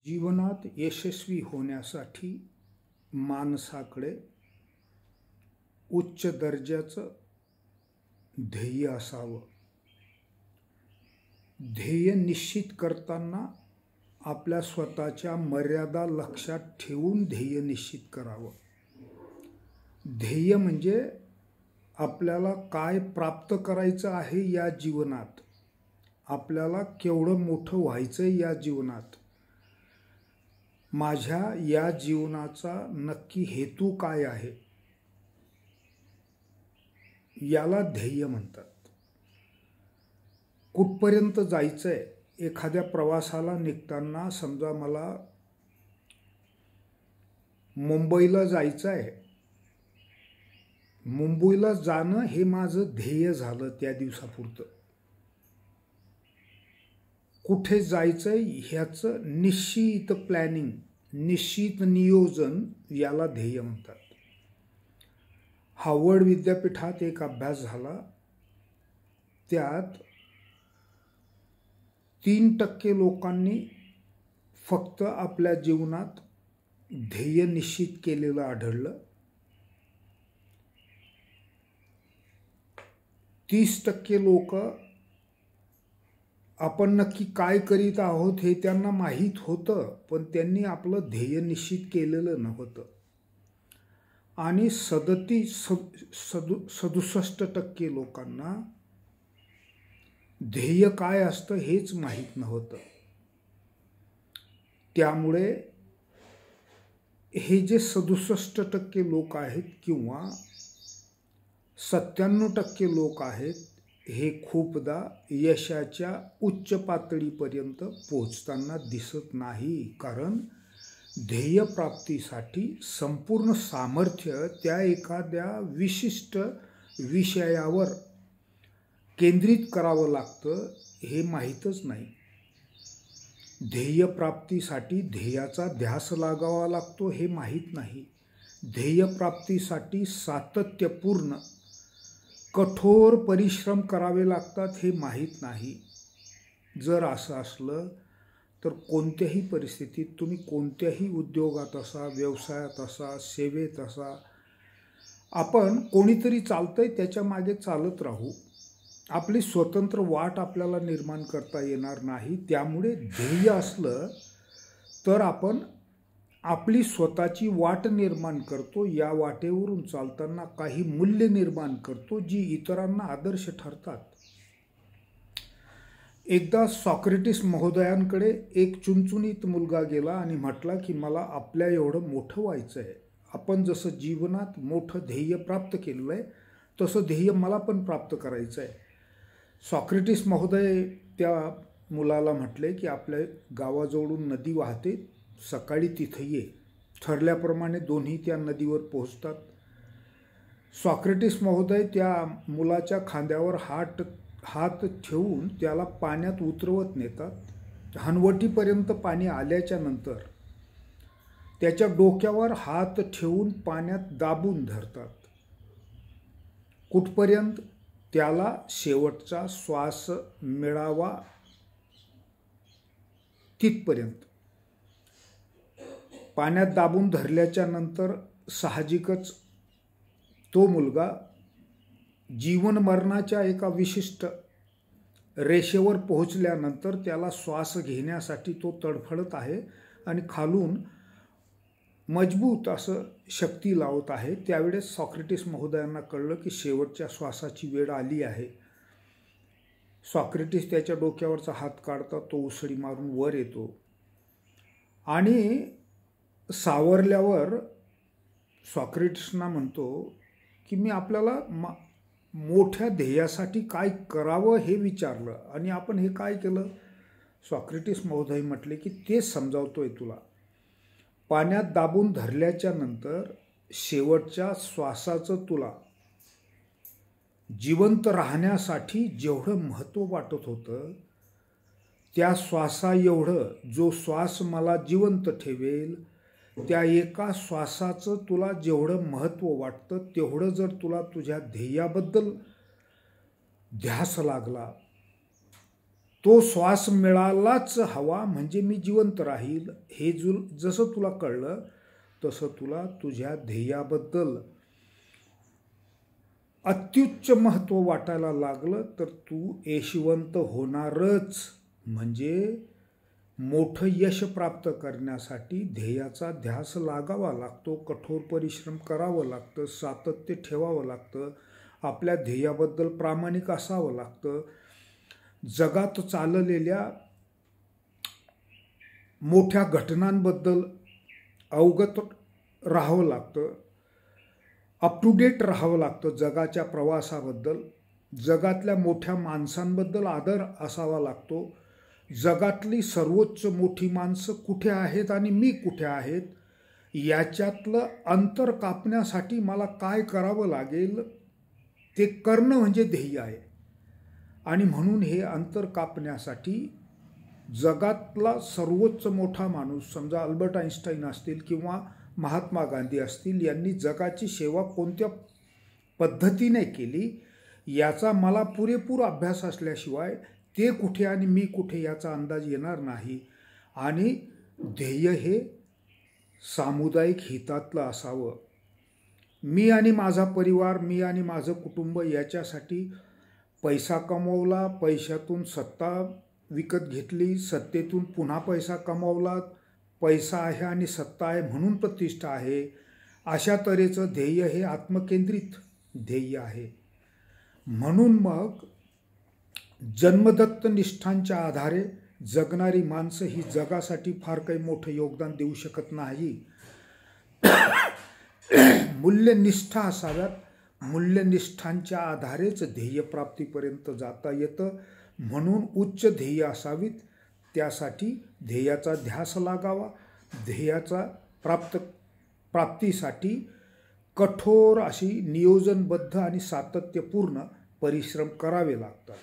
जीवनात यशस्वी होण्यासाठी माणसाकडे उच्च दर्जाचं ध्येय असावं. ध्येय निश्चित करताना आपल्या स्वतःच्या मर्यादा लक्षात ठेवून ध्येय निश्चित करावं. ध्येय म्हणजे आपल्याला काय प्राप्त करायचं आहे या जीवनात, आपल्याला केवढं मोठं व्हायचं या जीवनात, माझ्या या जीवनाचा नक्की हेतू काय आहे, याला ध्येय म्हणतात. कुठपर्यंत जायचंय? एखाद्या प्रवासाला निघताना समजा मला मुंबईला जायचं आहे. मुंबईला जाणं हे माझं ध्येय झालं त्या दिवसापुरतं. कुठे जायचंय ह्याचं निश्चित प्लॅनिंग, निश्चित नियोजन याला ध्येय म्हणतात. हार्वर्ड विद्यापीठात एक अभ्यास झाला. त्यात 3% लोकांनी फक्त आपल्या जीवनात ध्येय निश्चित केलेलं आढळलं. 30% लोक आपण नक्की काय करीत आहोत हे त्यांना माहीत होतं, पण त्यांनी आपलं ध्येय निश्चित केलेलं नव्हतं. आणि 67% लोकांना ध्येय काय असतं हेच माहीत नव्हतं. त्यामुळे हे जे 67% लोक आहेत किंवा 97% लोक आहेत, हे खूपदा यशाच्या उच्च पातळीपर्यंत पोहोचताना दिसत नाही. कारण ध्येयप्राप्तीसाठी संपूर्ण सामर्थ्य त्या एखाद्या विशिष्ट विषयावर केंद्रित करावं लागतं हे माहीतच नाही. ध्येयप्राप्तीसाठी ध्येयाचा ध्यास लागावा लागतो हे माहीत नाही. ध्येयप्राप्तीसाठी सातत्यपूर्ण कठोर परिश्रम करावे लागतात हे माहीत नाही. जर असं असलं तर कोणत्याही परिस्थितीत तुम्ही कोणत्याही उद्योगात असा, व्यवसायात असा, सेवेत असा, आपण कोणीतरी चालतंय त्याच्या मागे चालत राहू. आपली स्वतंत्र वाट आपल्याला निर्माण करता येणार नाही. त्यामुळे ध्येय असलं तर आपण आपली स्वतःची वाट निर्माण करतो. या वाटेवरून चालताना काही मूल्य निर्माण करतो जी इतरांना आदर्श ठरतात. एकदा सॉक्रेटिस महोदयांकडे एक चुणचुणीत मुलगा गेला आणि म्हटला की मला आपल्या एवढं मोठं व्हायचं आहे. आपण जसं जीवनात मोठं ध्येय प्राप्त केलेलं आहे तसं ध्येय मला पण प्राप्त करायचं आहे. सॉक्रेटिस महोदय त्या मुलाला म्हटले की आपल्या गावाजवळून नदी वाहते, सकाळी तिथे ये. ठरल्याप्रमाणे दोन्ही त्या नदीवर पोहोचतात. सॉक्रेटिस महोदय त्या मुलाच्या खांद्यावर हात ठेवून त्याला पाण्यात उतरवत नेतात. हनवटीपर्यंत पाणी आल्याच्या नंतर त्याच्या डोक्यावर हात ठेवून पाण्यात दाबून धरतात. कुठपर्यंत? त्याला शेवटचा श्वास मिळावा तिथपर्यंत. पाण्यात दाबून धरल्याच्या नंतर साहजिकच तो मुलगा जीवन मरणाच्या एका विशिष्ट रेषेवर पोहोचल्यानंतर त्याला श्वास घेण्यासाठी तो तडफडत आहे आणि खालून मजबूत असं शक्ती लावत आहे. त्यावेळेस सॉक्रेटिस महोदयांना कळलं की शेवटच्या श्वासाची वेळ आली आहे. सॉक्रेटिस त्याच्या डोक्यावरचा हात काढतात. तो उसळी मारून वर येतो आणि सावरल्यावर सॉक्रेटिसना म्हणतो की मी आपल्याला मोठ्या ध्येयासाठी काय करावं हे विचारलं आणि आपण हे काय केलं? सॉक्रेटिस महोदय म्हटले की तेच समजावतोय तुला. पाण्यात दाबून धरल्याच्या नंतर शेवटच्या श्वासाचं तुला जिवंत राहण्यासाठी जेवढं महत्त्व वाटत होतं त्या श्वासा एवढं जो श्वास मला जिवंत ठेवेल त्या एका श्वासाचं तुला जेवढं महत्त्व वाटतं तेवढं जर तुला तुझ्या ध्येयाबद्दल ध्यास लागला तो श्वास मिळालाच हवा म्हणजे मी जिवंत राहील हे जसं तुला कळलं तसं तुला तुझ्या ध्येयाबद्दल अत्युच्च महत्त्व वाटायला लागलं तर तू यशवंत होणारच. म्हणजे मोठं यश प्राप्त करण्यासाठी ध्येयाचा ध्यास लागावा लागतो, कठोर परिश्रम करावं लागतं, सातत्य ठेवावं लागतं, आपल्या ध्येयाबद्दल प्रामाणिक असावं लागतं, जगात चाललेल्या मोठ्या घटनांबद्दल अवगत राहावं लागतं, अप टू डेट राहावं लागतं जगाच्या प्रवासाबद्दल, जगातल्या मोठ्या माणसांबद्दल आदर असावा लागतो, जगातली सर्वोच्च मोठी माणसं कुठे आहेत आणि मी कुठे आहेत याच्यातलं अंतर कापण्यासाठी मला काय करावं लागेल ते करणं म्हणजे ध्येय आहे. आणि म्हणून हे अंतर कापण्यासाठी जगातला सर्वोच्च मोठा माणूस समजा अल्बर्ट आइन्स्टाईन असतील किंवा महात्मा गांधी असतील यांनी जगाची सेवा कोणत्या पद्धतीने केली याचा मला पुरेपूर अभ्यास असल्याशिवाय ते कुठे आणि मी कुठे याचा अंदाज येणार नाही. आणि ध्येय हे सामुदायिक हितातलं असावं. मी आणि माझा परिवार, मी आणि माझं कुटुंब याच्यासाठी पैसा कमवला, पैशातून सत्ता विकत घेतली, सत्तेतून पुन्हा पैसा कमवला, पैसा आहे आणि सत्ता आहे म्हणून प्रतिष्ठा आहे, अशा तऱ्हेचं ध्येय हे आत्मकेंद्रित ध्येय आहे. म्हणून मग जन्मदत्त निष्ठांच्या आधारे जगणारी माणसं ही जगासाठी फार काही मोठं योगदान देऊ शकत नाही. मूल्यनिष्ठा असाव्यात, मूल्यनिष्ठांच्या आधारेच ध्येयप्राप्तीपर्यंत जाता येतं. म्हणून उच्च ध्येय असावीत, त्यासाठी ध्येयाचा ध्यास लागावा, ध्येयाचा प्राप्तीसाठी कठोर अशी नियोजनबद्ध आणि सातत्यपूर्ण परिश्रम करावे लागतात.